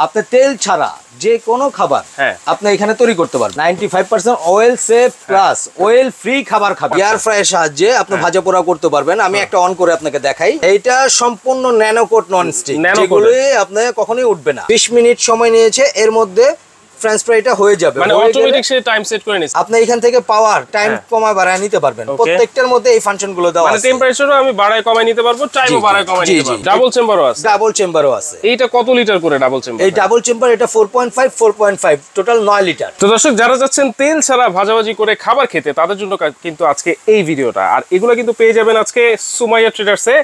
আপনি তেল ছাড়া যে কোনো খাবার আপনি এখানে তৈরি করতে পারবেন। 95% oil safe plus oil free খাবার খাবেন। এয়ার ফ্রায়ার সাহায্যে আপনি ভাজা পোড়া করতে পারবেন। আমি একটা অন করে আপনাকে দেখাই। এইটা সম্পূর্ণ ন্যানোকোট নন স্টিক, যেগুলো আপনি কখনোই উঠবে না। 20 মিনিট সময় নিয়েছে, এর মধ্যে ফ্রেঞ্চ ফ্রাইটা হয়ে যাবে। মানে অটোমেটিক সে টাইম সেট করে নিছে। আপনি এখান থেকে পাওয়ার টাইম কমায় বাড়ায় নিতে পারবেন। প্রত্যেকটার মধ্যে এই ফাংশনগুলো দেওয়া আছে। মানে টেম্পারেচারও আমি বাড়ায় কমায় নিতে পারবো, টাইমও বাড়ায় কমায় নিতে পারবো। ডাবল চেম্বারও আছে। ডাবল চেম্বারও আছে। এইটা কত লিটার করে ডাবল চেম্বার? এই ডাবল চেম্বার এটা 4.5 টোটাল 9 লিটার। তো দর্শক, যারা যাচ্ছেন তেল ছাড়া ভাজাভাজি করে খাবার খেতে, তাদের জন্য কিন্তু আজকে এই ভিডিওটা। আর এগুলো কিন্তু পেয়ে যাবেন আজকে সুমাইয়া ট্রেডার্সে।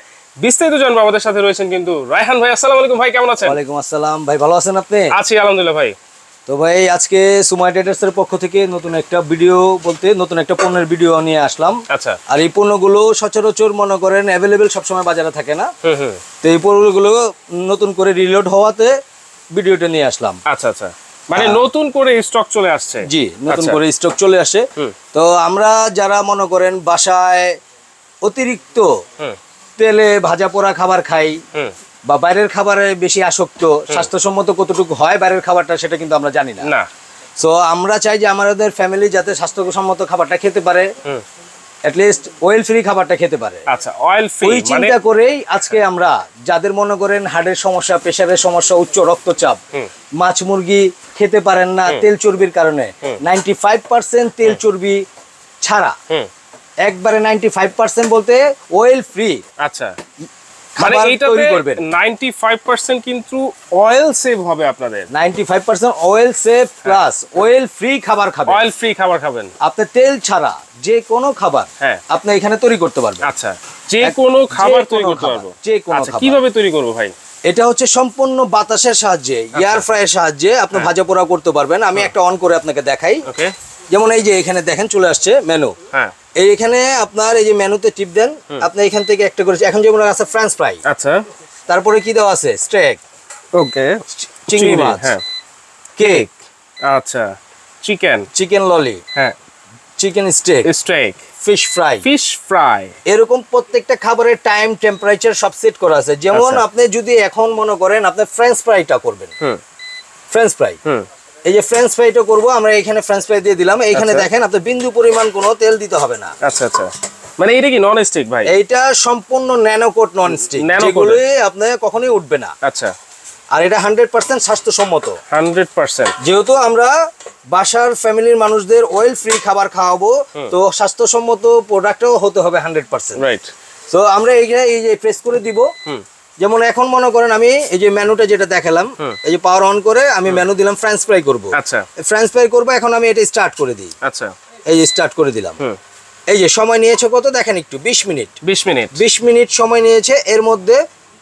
বিস্তারিত জানবো। আমাদের সাথে রয়েছেন কিন্তু রায়হান ভাই। আসসালামু আলাইকুম ভাই, কেমন আছেন? ওয়ালাইকুম আসসালাম ভাই, ভালো আছেন আপনি? আছি আলহামদুলিল্লাহ ভাই। তো ভাই আজকে সুমাইয়া ট্রেডার্স এর পক্ষ থেকে নতুন একটা ভিডিও বলতে নতুন একটা পণ্যের ভিডিও নিয়ে আসলাম। আচ্ছা। আর এই পণ্যগুলো সচরাচর মনে করেন অ্যাভেলেবেল সবসময় বাজারে থাকে না। তো এই পণ্যগুলো নতুন করে রিলোড হওয়াতে ভিডিওটা নিয়ে আসলাম। আচ্ছা আচ্ছা, মানে নতুন করে স্টক চলে আসছে। জি, নতুন করে স্টক চলে আসে। তো আমরা যারা মনে করেন বাসায় অতিরিক্ত তেলে ভাজা পোড়া খাবার খাই বা বাইরের খাবারে বেশি আসক্ত, স্বাস্থ্যসম্মত কতটুকু হয় বাইরের খাবারটা সেটা কিন্তু আমরা জানি না। সো আমরা চাই যে আমাদের ফ্যামিলি যাতে স্বাস্থ্যসম্মত খাবারটা খেতে পারে, at least অয়েল ফ্রি খাবারটা খেতে পারে। আচ্ছা, অয়েল ফ্রি ওই চিন্তা করেই আজকে আমরা যাদের মনে করেন হার্টের সমস্যা, প্রেসারের সমস্যা, উচ্চ রক্তচাপ, মাছ মুরগি খেতে পারেন না তেল চর্বির কারণে, 95% তেল চর্বি ছাড়া, একবারে 95% বলতে অয়েল ফ্রি। আচ্ছা, মানে এইটাতে 95% কিন্তু অয়েল সেভ হবে আপনাদের। 95% oil save plus oil free খাবার খাবেন। অয়েল ফ্রি খাবার খাবেন। আপনি তেল ছাড়া যে কোনো খাবার আপনি এখানে তৈরি করতে পারবেন। আচ্ছা, যে কোনো খাবার তৈরি করতে পারবো। যে কোনো আচ্ছা, কিভাবে তৈরি করব ভাই? এটা হচ্ছে সম্পূর্ণ বাতাসের সাহায্যে, এয়ার ফ্রায়ার সাহায্যে আপনি ভাজা পোড়া করতে পারবেন। আমি একটা অন করে আপনাকে দেখাই। ওকে। যেমন এই যে এখানে দেখেন চলে আসছে মেনু। এইখানে আপনার এই যে মেনুতে টিপ দেন, আপনি এখান থেকে একটা করে, এখন যেমন আছে ফ্রেঞ্চ ফ্রাই। আচ্ছা। তারপরে কি দেওয়া আছে? স্টেক। ওকে। চিংড়ি মাছ। কেক। আচ্ছা। চিকেন ললি। হ্যাঁ। Chicken stake. Fish fry. এরকম প্রত্যেকটা খাবারের টাইম, টেম্পারেচার সব সেট করা আছে। যেমন আপনি যদি এখন মনে করেন আপনি ফ্রেঞ্চ ফ্রাইটা করবেন, ফ্রেঞ্চ ফ্রাই, এই যে ফ্রেঞ্চ ফ্রাইটা করবো আমরা, এখানে ফ্রেঞ্চ ফ্রাই দিয়ে দিলাম। এইখানে দেখেন আপনি বিন্দু পরিমাণ কোনো তেল দিতে হবে না। আচ্ছা আচ্ছা, মানে এটা কি নন স্টিক ভাই? এইটা সম্পূর্ণ ন্যানোকোট নন স্টিক, যেগুলো আপনি কখনোই উঠবে না। আচ্ছা। আর এটা 100% স্বাস্থ্যসম্মত। 100%। যেহেতু আমরা বাসার ফ্যামিলির মানুষদের অয়েল ফ্রি খাবার খাওয়াবো, তো স্বাস্থ্যসম্মত প্রোডাক্টও হতে হবে 100%। রাইট। তো আমরা এইখানে এই যে প্রেস করে দিব। যেমন এখন মনে করেন আমি এই যে মেনুটা যেটা দেখালাম, এই যে পাওয়ার অন করে আমি মেনু দিলাম ফ্রেঞ্চ ফ্রাই করব। আচ্ছা। ফ্রেঞ্চ ফ্রাই করব, এখন আমি এটা স্টার্ট করে দিই। আচ্ছা। এই যে স্টার্ট করে দিলাম। এই যে সময় নিয়েছে কত দেখেন একটু, 20 মিনিট। 20 মিনিট সময় নিয়েছে, এর মধ্যে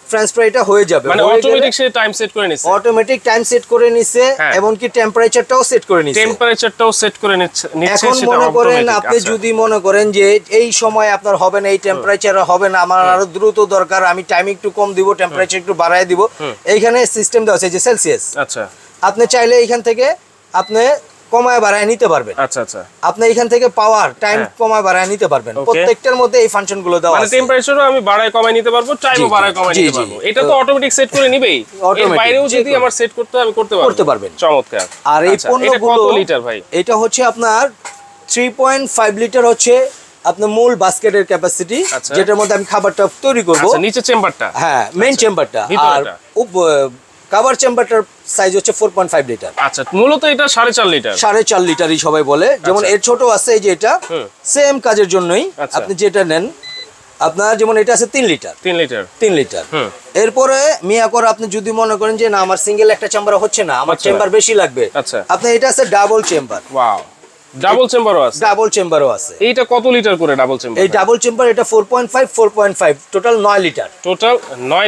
ফ্রেঞ্চ ফ্রাইটা হয়ে যাবে। মানে অটোমেটিক সে টাইম সেট করে নিছে। অটোমেটিক টাইম সেট করে নিছে, এবং কি টেম্পারেচারটাও সেট করে নিছে। এখন মনে করেন আপনি যদি মনে করেন যে এই সময় আপনার হবে না, এই টেম্পারেচারে হবে না, আমার আরো দ্রুত দরকার, আমি টাইম একটু কম দিব, টেম্পারেচার একটু বাড়ায় দিব, এইখানে সিস্টেম দেওয়া আছে যে সেলসিয়াস। আচ্ছা। আপনি চাইলে এইখান থেকে আপনি কমায় বাড়ায় নিতে পারবেন। আচ্ছা আচ্ছা, আপনি এখান থেকে পাওয়ার টাইম কমায় বাড়ায় নিতে পারবেন। প্রত্যেকটার মধ্যে এই ফাংশনগুলো দেওয়া আছে। মানে টেম্পারেচারও আমি বাড়ায় কমায় নিতে পারবো, টাইমও বাড়ায় কমায় নিতে পারবো। এটা তো অটোমেটিক সেট করে নিবেই। এর বাইরেও যদি আমার সেট করতে হয় আমি করতে পারবেন। চমৎকার। আর এই পণ্যগুলো কত লিটার ভাই? এটা হচ্ছে আপনার 3.5 লিটার হচ্ছে আপনার মূল বাস্কেটের ক্যাপাসিটি, যেটার মধ্যে আমি খাবারটা তৈরি করব। আচ্ছা, নিচে চেম্বারটা? হ্যাঁ, মেইন চেম্বারটা। আর কভার চেম্বারটার সাইজ হচ্ছে 4.5 লিটার। আচ্ছা, মূলত এটা 4.5 লিটার। 4.5 লিটারই সবাই বলে। যেমন এর ছোট আছে, এই যে এটা সেম কাজের জন্যই আপনি যেটা নেন, আপনার যেমন এটা আছে 3 লিটার। এরপরে মিয়াকর আপনি যদি মনে করেন যে না আমার সিঙ্গেল একটা চেম্বার হচ্ছে না, আমার চেম্বার বেশি লাগবে, আপনি এটা আছে ডাবল চেম্বার। ওয়াও, ডাবল চেম্বারও আছে। এইটা কত লিটার করে ডাবল চেম্বার? এই ডাবল চেম্বার এটা 4.5 টোটাল 9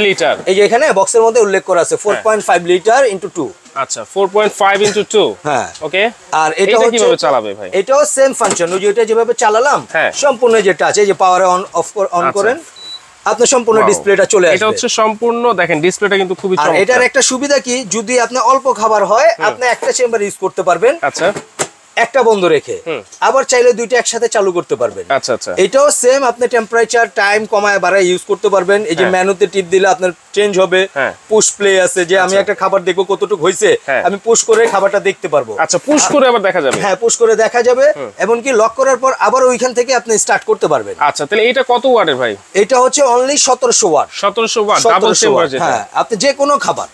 লিটার। এই যে এখানে বক্সের মধ্যে উল্লেখ করা আছে 4.5 লিটার * 2। আচ্ছা, 4.5 * 2। হ্যাঁ, ওকে। আর এটা কিভাবে চালাবে ভাই? এটাও সেম ফাংশন, ওই যেটা যেভাবে চালালাম সম্পূর্ণ যেটা আছে, এই যে পাওয়ারে অন করেন, আপনার সম্পূর্ণ ডিসপ্লেটা চলে আসবে। এটা হচ্ছে সম্পূর্ণ, দেখেন ডিসপ্লেটা কিন্তু খুবই চমৎকার। আর এটার একটা সুবিধা কি, যদি আপনি অল্প খাবার হয় আপনি একটা চেম্বার ইউজ করতে পারবেন। আচ্ছা। একটা বন্ধ রেখে আবার চাইলে দুইটা একসাথে চালু করতে পারবেন। আচ্ছা আচ্ছা, এটাও সেম, আপনি টেম্পারেচার টাইম কমায় বাড়ায় ইউজ করতে পারবেন। এই যে মেনুতে টিপ দিলে আপনার চেঞ্জ হবে। পুশ প্লে আছে, যে আমি একটা খাবার দেখবো কতটুকু হয়েছে, আমি পুশ করে খাবারটা দেখতে পারবো। আচ্ছা, পুশ করে আবার দেখা যাবে? হ্যাঁ, পুশ করে দেখা যাবে, এমনকি লক করার পর আবার ওইখান থেকে আপনি স্টার্ট করতে পারবেন। আচ্ছা, তাহলে এটা কত ওয়াটের ভাই? এটা হচ্ছে only 1700 watt. 1700 watt, double chamber যেটা। হ্যাঁ, আপনি যে কোনো খাবার,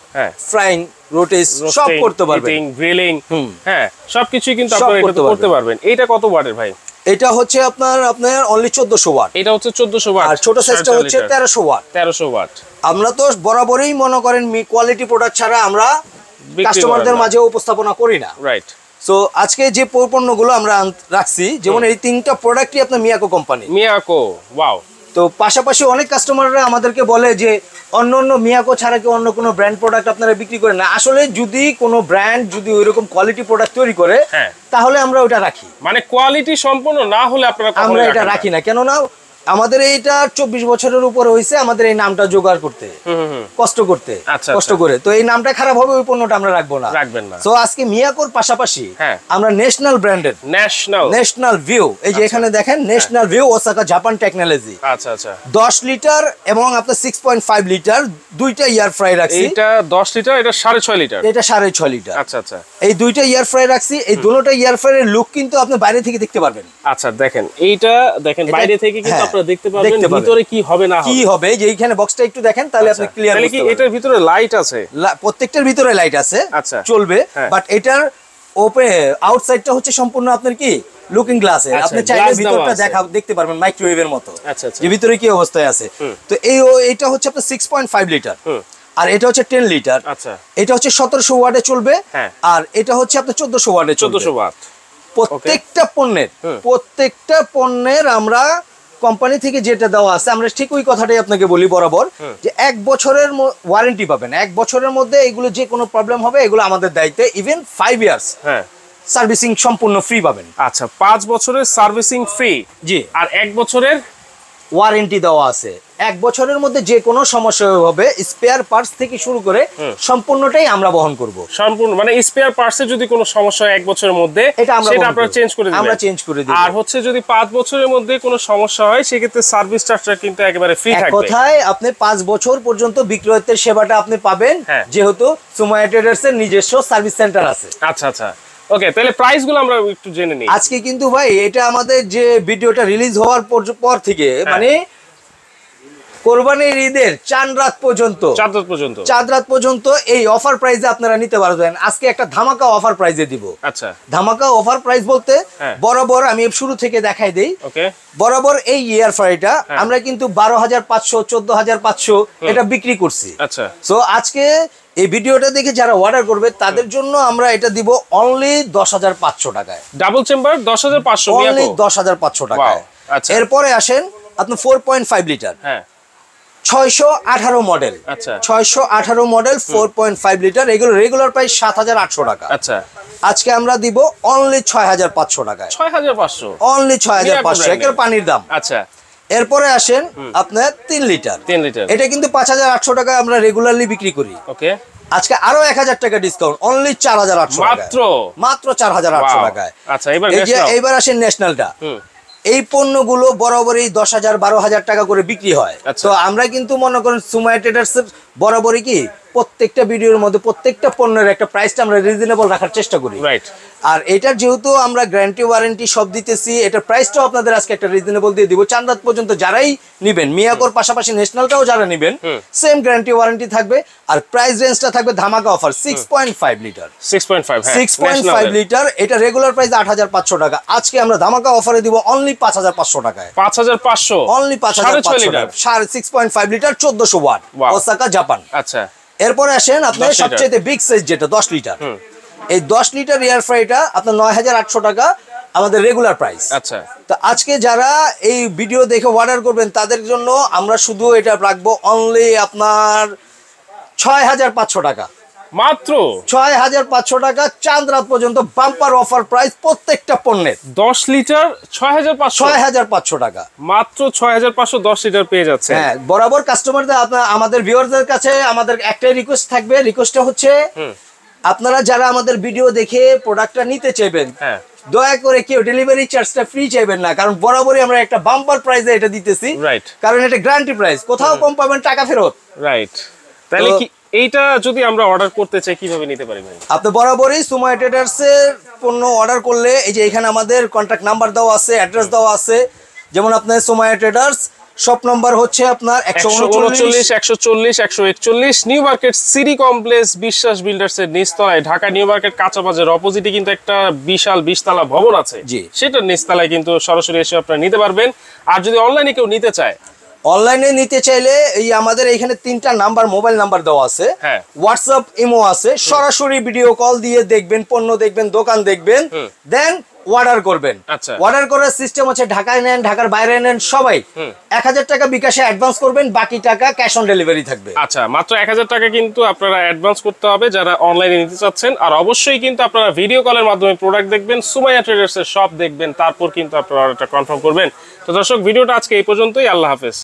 ফ্রাইং, রোটেস সব করতে পারবেন, গ্রিলিং, হ্যাঁ সবকিছুই কিন্তু আপনারা এটা করতে পারবেন। এটা কত ওয়াটের ভাই? এটা হচ্ছে আপনার অনলি 1400 ওয়াট। এটা হচ্ছে 1400 ওয়াট, আর ছোট সাইজটা হচ্ছে 1300 ওয়াট। 1300 ওয়াট। আমরা তো বরাবরই মনে করেন কোয়ালিটি প্রোডাক্ট ছাড়া আমরা কাস্টমারদের মাঝে উপস্থাপনা করি না। রাইট। সো আজকে যে পণ্যগুলো আমরা রাখছি, যেমন এই তিনটা প্রোডাক্টই আপনার মিয়াকো কোম্পানি। মিয়াকো, ওয়াও। তো পাশাপাশি অনেক কাস্টমাররা আমাদেরকে বলে যে অন্য মিয়াকো ছাড়া কি অন্য কোনো ব্র্যান্ড প্রোডাক্ট আপনারা বিক্রি করেন না। আসলে যদি কোনো ব্র্যান্ড যদি ওইরকম কোয়ালিটি প্রোডাক্ট তৈরি করে, তাহলে আমরা ওটা রাখি। মানে কোয়ালিটি সম্পূর্ণ না হলে আপনারা আমরা এটা রাখি না। কেননা আমাদের এইটা 24 বছরের উপরে হয়েছে আমাদের এই নামটা জোগাড় করতে, কষ্ট করতে, কষ্ট করে। তো এই নামটা খারাপ হবে, ওই পণ্যটা আমরা রাখবো না, রাখবেন না। সো আজকে মিয়াকোর পাশাপাশি আমরা ন্যাশনাল ব্র্যান্ডের ন্যাশনাল ভিউ, এই যে এখানে দেখেন national view Osaka Japan technology. আচ্ছা আচ্ছা, 10 লিটার এবং আপনার 6.5 লিটার দুইটা এয়ার ফ্রাই রাখছি। এটা 10 লিটার, এটা 6.5 লিটার, এটা 6.5 লিটার। আচ্ছা আচ্ছা, এই দুইটা এয়ার ফ্রাই রাখছি। এই দুটোটা এয়ার ফ্রাইয়ের লুক কিন্তু আপনি বাইরে থেকে দেখতে পারবেন। আচ্ছা, দেখেন এইটা, দেখেন বাইরে থেকে কিন্তু আপনারা দেখতে পারবেন ভিতরে কি হবে না হবে, কি হবে। যে এইখানে বক্সটা একটু দেখেন, তাহলে আপনি ক্লিয়ার বুঝতে পারবেন। এটার ভিতরে লাইট আছে? প্রত্যেকটার ভিতরে লাইট আছে, আচ্ছা চলবে। বাট এটার আউটসাইডটা হচ্ছে সম্পূর্ণ আপনার কি লুকিং গ্লাসে, আপনি চাইলে ভিতরটা দেখতে পারবেন মাইক্রোওয়েভের মতো, যে ভিতরে কি অবস্থায় আছে। তো এইটা হচ্ছে আপনার 6.5 লিটার, আর এটা হচ্ছে 10 লিটার। আচ্ছা, এটা হচ্ছে 1700 ওয়াটে চলবে, আর এটা হচ্ছে আপনার 1400 ওয়াটে চলবে। 1400 ওয়াট। প্রত্যেকটা পণ্যের আমরা কোম্পানি থেকে যেটা দেওয়া আছে, আমরা ঠিক ওই কথাটাই আপনাকে বলি বরাবর, যে 1 বছরের ওয়ারেন্টি পাবেন। 1 বছরের মধ্যে এগুলো যে কোনো প্রবলেম হবে, এগুলো আমাদের দায়িত্বে। ইভেন 5 ইয়ার্স সার্ভিসিং সম্পূর্ণ ফ্রি পাবেন। আচ্ছা, 5 বছরের সার্ভিসিং ফ্রি, জি। আর 1 বছরের ওয়ারেন্টি দেওয়া আছে। 1 বছরের মধ্যে যে কোনো সমস্যা হবে, স্পেয়ার পার্টস থেকে শুরু করে সম্পূর্ণটাই আমরা বহন করব। সম্পূর্ণ মানে স্পেয়ার পার্টসে যদি কোনো সমস্যা হয় 1 বছরের মধ্যে, সেটা আপনারা চেঞ্জ করে দিবেন। আমরা চেঞ্জ করে দেব। আর হচ্ছে যদি 5 বছরের মধ্যে কোনো সমস্যা হয়, সেক্ষেত্রে সার্ভিস চার্জটা কিন্তু একেবারে ফ্রি থাকবে। কোথায় আপনি 5 বছর পর্যন্ত বিক্রয়ের সেবাটা আপনি পাবেন, যেহেতু সুমাইয়া ট্রেডার্স এর নিজস্ব সার্ভিস সেন্টার আছে। আচ্ছা আচ্ছা, ওকে। তাহলে প্রাইস গুলো আমরা একটু জেনে নিই আজকে। কিন্তু ভাই এটা আমাদের যে ভিডিওটা রিলিজ হওয়ার পর থেকে, মানে কোরবানির ঈদের চাঁদ রাত পর্যন্ত এই অফার প্রাইসে আপনারা নিতে পারবেন। আজকে একটা ধামাকা অফার প্রাইসে দিব। আচ্ছা, ধামাকা অফার প্রাইস বলতে বরাবর আমি শুরু থেকে দেখাই দেই। বরাবর এই এয়ার ফ্রাইটা আমরা কিন্তু 12,500, 14,500 এটা বিক্রি করছি। আচ্ছা, সো আজকে এই ভিডিওটা দেখে যারা অর্ডার করবে তাদের জন্য আমরা এটা দিব অনলি 10,500 টাকায়। ডাবল চেম্বার 10,500, অনলি 10,500 টাকায়। এরপরে আসেন আপনার 4.5 লিটার, 618 মডেল। আচ্ছা, 618 মডেল 4.5 লিটার, এগুলো রেগুলার প্রাইস 7,800 টাকা। আচ্ছা, আজকে আমরা দিব অনলি 6,500 টাকায়। 6,500, অনলি 6,500, এর পানির দাম। আচ্ছা, এরপরে আসেন আপনার 3 লিটার। এটা কিন্তু 5,800 টাকায় আমরা রেগুলারলি বিক্রি করি। ওকে, আজকে আরো 1,000 টাকা ডিসকাউন্ট, অনলি 4,800 মাত্র 4,800 টাকায়। আচ্ছা, এবার আসেন ন্যাশনালটা। এই পণ্যগুলো বরাবরই 10,000, 12,000 টাকা করে বিক্রি হয়। তো আমরা কিন্তু মনে করেন সুমাইয়া ট্রেডার্স বরাবরই কি প্রত্যেকটা ভিডিওর মধ্যে প্রত্যেকটা পণ্যের একটা প্রাইসটা আমরা রিজনেবল রাখার চেষ্টা করি। রাইট। আর এটার যেহেতু আমরা গ্যারান্টি ওয়ারেন্টি সব দিতেছি, এটার প্রাইসটাও আপনাদের আজকে একটা রিজনেবল দিয়ে দিব। চাঁদাত পর্যন্ত যারাই নিবেন, মিয়াকোর পাশাপাশি ন্যাশনালটাও যারা নিবেন, সেম গ্যারান্টি ওয়ারেন্টি থাকবে। আর প্রাইস রেঞ্জটা থাকবে ধামাকা অফার 6.5 লিটার। 6.5 লিটার, এটা রেগুলার প্রাইস 8,500 টাকা। আজকে আমরা ধামাকা অফারে দিব অনলি 5,500 টাকায়। 5,500, অনলি 5,500 টাকা। 6.5 লিটার 1400 ওয়াট, ওসাকা জাপান। আচ্ছা, এরপরে আসেন আপনার সবচেয়ে বিগ সাইজ যেটা 10 লিটার। এই 10 লিটার এয়ার ফ্রাইটা আপনার 9,800 টাকা আমাদের রেগুলার প্রাইস। আচ্ছা, তো আজকে যারা এই ভিডিও দেখে অর্ডার করবেন তাদের জন্য আমরা শুধু এটা রাখবো অনলি আপনার 6,500 টাকা। মাত্র 6,500 টাকা, চাঁদ রাত পর্যন্ত বাম্পার অফার প্রাইস প্রত্যেকটা পণ্যের। 10 লিটার 6,500 টাকা, মাত্র 6,500 10 লিটার পেয়ে যাচ্ছে। হ্যাঁ, বরাবর কাস্টমারদের আমাদের ভিউয়ারদের কাছে আমাদের একটাই রিকোয়েস্ট থাকবে। রিকোয়েস্টটা হচ্ছে আপনারা যারা আমাদের ভিডিও দেখে প্রোডাক্টটা নিতে চাইবেন, দয়া করে কেউ ডেলিভারি চার্জটা ফ্রি চাইবেন না, কারণ বরাবরই আমরা একটা বাম্পার প্রাইসে এটা দিতেছি, রাইট, কারণ এটা গ্যারান্টি প্রাইস, কোথাও কম পাবেন টাকা ফেরত। রাইট। তাহলে কি এইটা যদি আমরা অর্ডার করতে চাই কিভাবে নিতে পারি ভাই? আপনি বরাবরই সুমাইয়া ট্রেডার্সের পণ্য অর্ডার করলে এই যে এখানে আমাদের কন্ট্যাক্ট নাম্বার দেওয়া আছে, অ্যাড্রেস দেওয়া আছে। যেমন আপনার সুমাইয়া ট্রেডার্স শপ নাম্বার হচ্ছে আপনার 139, 140, 141 নিউ মার্কেট সিটি কমপ্লেক্স বিশ্বাস বিল্ডার্স এর নিচতলায়, ঢাকা নিউ মার্কেট কাঁচা বাজার অপোজিটে কিন্তু একটা বিশাল 20 তলা ভবন আছে, জি, সেটার নিচতলায় কিন্তু সরাসরি এসে আপনারা নিতে পারবেন। আর যদি অনলাইনে কেউ নিতে চায়, অনলাইনে নিতে চাইলে এই আমাদের এখানে 3টা নাম্বার, মোবাইল নাম্বার দেওয়া আছে, হোয়াটসঅ্যাপ ইমো আছে, সরাসরি ভিডিও কল দিয়ে দেখবেন, পণ্য দেখবেন, দোকান দেখবেন, দেন অর্ডার করবেন। আচ্ছা, অর্ডার করার সিস্টেম হচ্ছে ঢাকায় নেন, ঢাকার বাইরে নেন, সবাই 1000 টাকা বিকাশে অ্যাডভান্স করবেন, বাকি টাকা ক্যাশ অন ডেলিভারি থাকবে। আচ্ছা, মাত্র 1000 টাকা কিন্তু আপনারা অ্যাডভান্স করতে হবে যারা অনলাইনে নিতে চাচ্ছেন। আর অবশ্যই কিন্তু আপনারা ভিডিও কলের মাধ্যমে প্রোডাক্ট দেখবেন, সুমাইয়া ট্রেডার্স এর শপ দেখবেন, তারপর কিন্তু আপনারা অর্ডারটা কনফার্ম করবেন। তো দর্শক, ভিডিওটা আজকে এই পর্যন্তই। আল্লাহ হাফেজ।